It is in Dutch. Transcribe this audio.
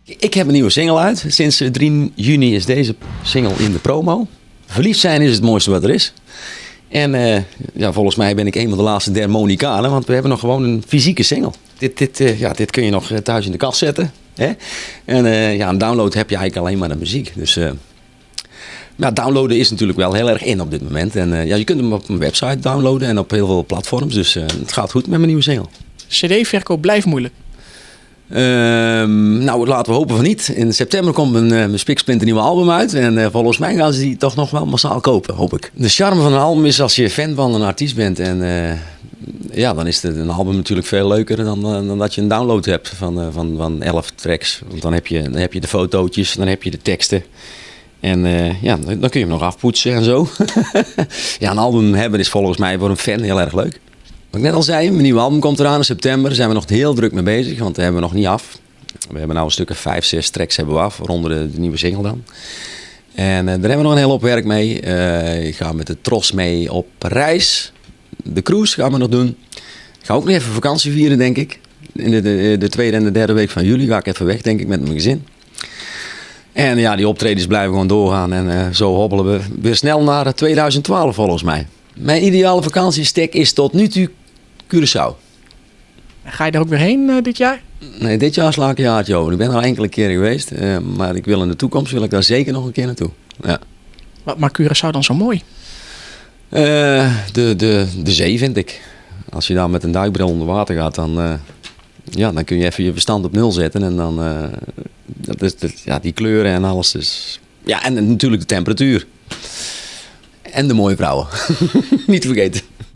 Ik heb een nieuwe single uit. Sinds 3 juni is deze single in de promo. Verliefd zijn is het mooiste wat er is. En volgens mij ben ik een van de laatste der Monicanen, want we hebben nog gewoon een fysieke single. Dit kun je nog thuis in de kast zetten. Hè? En een download heb je eigenlijk alleen maar de muziek. Dus downloaden is natuurlijk wel heel erg in op dit moment. En je kunt hem op een website downloaden en op heel veel platforms. Dus het gaat goed met mijn nieuwe single. CD-verkoop blijft moeilijk. Laten we hopen van niet. In september komt mijn spiksplinter nieuwe album uit. En volgens mij gaan ze die toch nog wel massaal kopen, hoop ik. De charme van een album is als je fan van een artiest bent. En dan is een album natuurlijk veel leuker dan dat je een download hebt van 11 tracks. Want dan heb je de fotootjes, dan heb je de teksten. En dan kun je hem nog afpoetsen en zo. Een album hebben is volgens mij voor een fan heel erg leuk. Wat ik net al zei, mijn nieuwe album komt eraan in september. Daar zijn we nog heel druk mee bezig, want dat hebben we nog niet af. We hebben nou een stuk of 5, 6 tracks hebben we af, waaronder de nieuwe single dan. En daar hebben we nog een hele hoop werk mee. Ik ga met de Tros mee op reis. De cruise gaan we nog doen. Ik ga ook nog even vakantie vieren, denk ik. In de tweede en de derde week van juli ga ik even weg, denk ik, met mijn gezin. En die optredens blijven gewoon doorgaan. En zo hobbelen we weer snel naar 2012 volgens mij. Mijn ideale vakantiestek is tot nu toe Curaçao. Ga je er ook weer heen dit jaar? Nee, dit jaar sla ik een jaartje over. Ik ben er al enkele keren geweest. Maar ik wil in de toekomst wil ik daar zeker nog een keer naartoe. Ja. Wat maakt Curaçao dan zo mooi? De zee vind ik. Als je daar met een duikbril onder water gaat, dan kun je even je verstand op nul zetten. En dan die kleuren en alles. Dus, en natuurlijk de temperatuur. En de mooie vrouwen. Niet te vergeten.